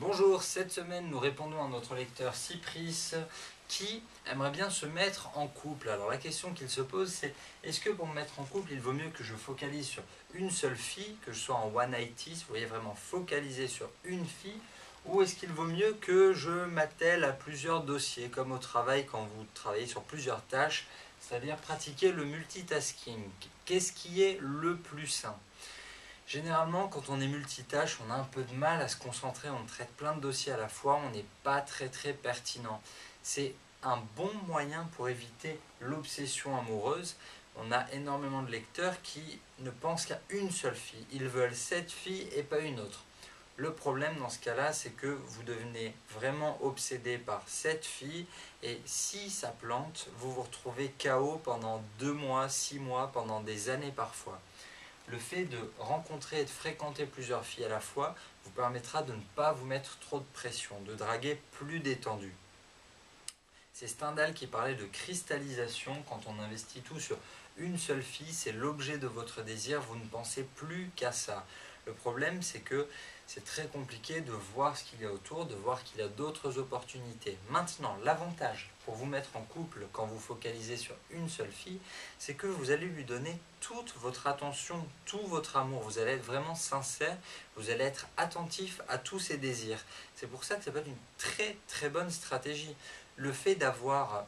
Bonjour, cette semaine nous répondons à notre lecteur Cypris qui aimerait bien se mettre en couple. Alors la question qu'il se pose c'est: est-ce que pour me mettre en couple il vaut mieux que je focalise sur une seule fille, que je sois en one nighty, vous voyez, vraiment focalisé sur une fille, ou est-ce qu'il vaut mieux que je m'attelle à plusieurs dossiers, comme au travail quand vous travaillez sur plusieurs tâches, c'est-à-dire pratiquer le multitasking? Qu'est-ce qui est le plus sain? Généralement, quand on est multitâche, on a un peu de mal à se concentrer, on traite plein de dossiers à la fois, on n'est pas très pertinent. C'est un bon moyen pour éviter l'obsession amoureuse. On a énormément de lecteurs qui ne pensent qu'à une seule fille. Ils veulent cette fille et pas une autre. Le problème dans ce cas-là, c'est que vous devenez vraiment obsédé par cette fille et si ça plante, vous vous retrouvez KO pendant 2 mois, 6 mois, pendant des années parfois. Le fait de rencontrer et de fréquenter plusieurs filles à la fois vous permettra de ne pas vous mettre trop de pression, de draguer plus détendu. C'est Stendhal qui parlait de cristallisation. Quand on investit tout sur une seule fille, c'est l'objet de votre désir, vous ne pensez plus qu'à ça. Le problème, c'est que c'est très compliqué de voir ce qu'il y a autour, de voir qu'il y a d'autres opportunités. Maintenant, l'avantage pour vous mettre en couple quand vous focalisez sur une seule fille, c'est que vous allez lui donner toute votre attention, tout votre amour. Vous allez être vraiment sincère, vous allez être attentif à tous ses désirs. C'est pour ça que ça peut être une très bonne stratégie. Le fait d'avoir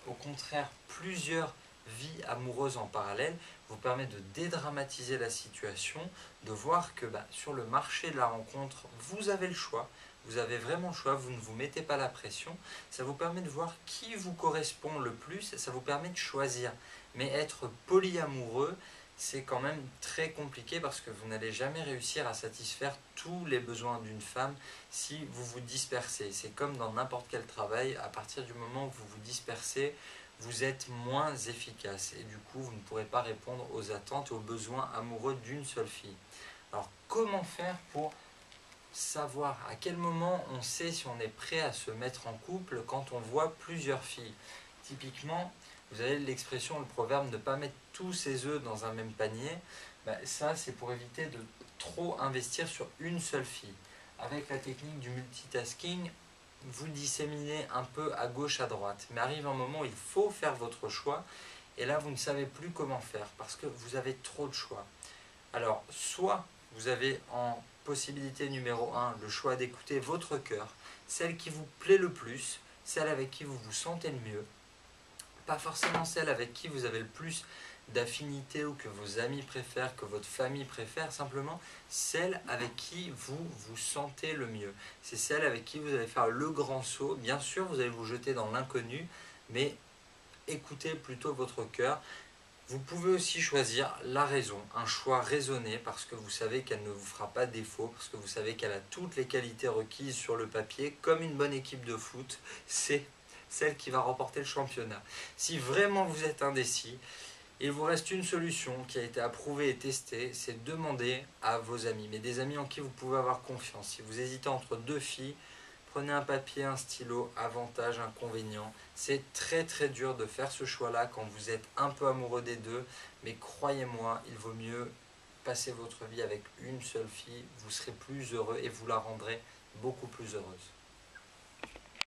au contraire plusieurs vies amoureuses en parallèle vous permet de dédramatiser la situation, de voir que sur le marché de la rencontre, vous avez le choix, vous avez vraiment le choix, vous ne vous mettez pas la pression, ça vous permet de voir qui vous correspond le plus, ça vous permet de choisir. Mais être polyamoureux, c'est quand même très compliqué parce que vous n'allez jamais réussir à satisfaire tous les besoins d'une femme si vous vous dispersez. C'est comme dans n'importe quel travail, à partir du moment où vous vous dispersez, vous êtes moins efficace et du coup vous ne pourrez pas répondre aux attentes et aux besoins amoureux d'une seule fille. Alors comment faire pour savoir à quel moment on sait si on est prêt à se mettre en couple quand on voit plusieurs filles? Typiquement, vous avez l'expression, le proverbe, ne pas mettre tous ses œufs dans un même panier. Ça, c'est pour éviter de trop investir sur une seule fille. Avec la technique du multitasking, vous disséminez un peu à gauche, à droite. Mais arrive un moment où il faut faire votre choix, et là, vous ne savez plus comment faire, parce que vous avez trop de choix. Alors, soit vous avez en possibilité numéro 1 le choix d'écouter votre cœur, celle qui vous plaît le plus, celle avec qui vous vous sentez le mieux, pas forcément celle avec qui vous avez le plus d'affinité ou que vos amis préfèrent, que votre famille préfère, simplement celle avec qui vous vous sentez le mieux. C'est celle avec qui vous allez faire le grand saut. Bien sûr, vous allez vous jeter dans l'inconnu, mais écoutez plutôt votre cœur. Vous pouvez aussi choisir la raison, un choix raisonné parce que vous savez qu'elle ne vous fera pas défaut, parce que vous savez qu'elle a toutes les qualités requises sur le papier, comme une bonne équipe de foot, c'est celle qui va remporter le championnat. Si vraiment vous êtes indécis, il vous reste une solution qui a été approuvée et testée, c'est demander à vos amis, mais des amis en qui vous pouvez avoir confiance. Si vous hésitez entre deux filles, prenez un papier, un stylo, avantages, inconvénients. C'est très dur de faire ce choix-là quand vous êtes un peu amoureux des deux, mais croyez-moi, il vaut mieux passer votre vie avec une seule fille, vous serez plus heureux et vous la rendrez beaucoup plus heureuse.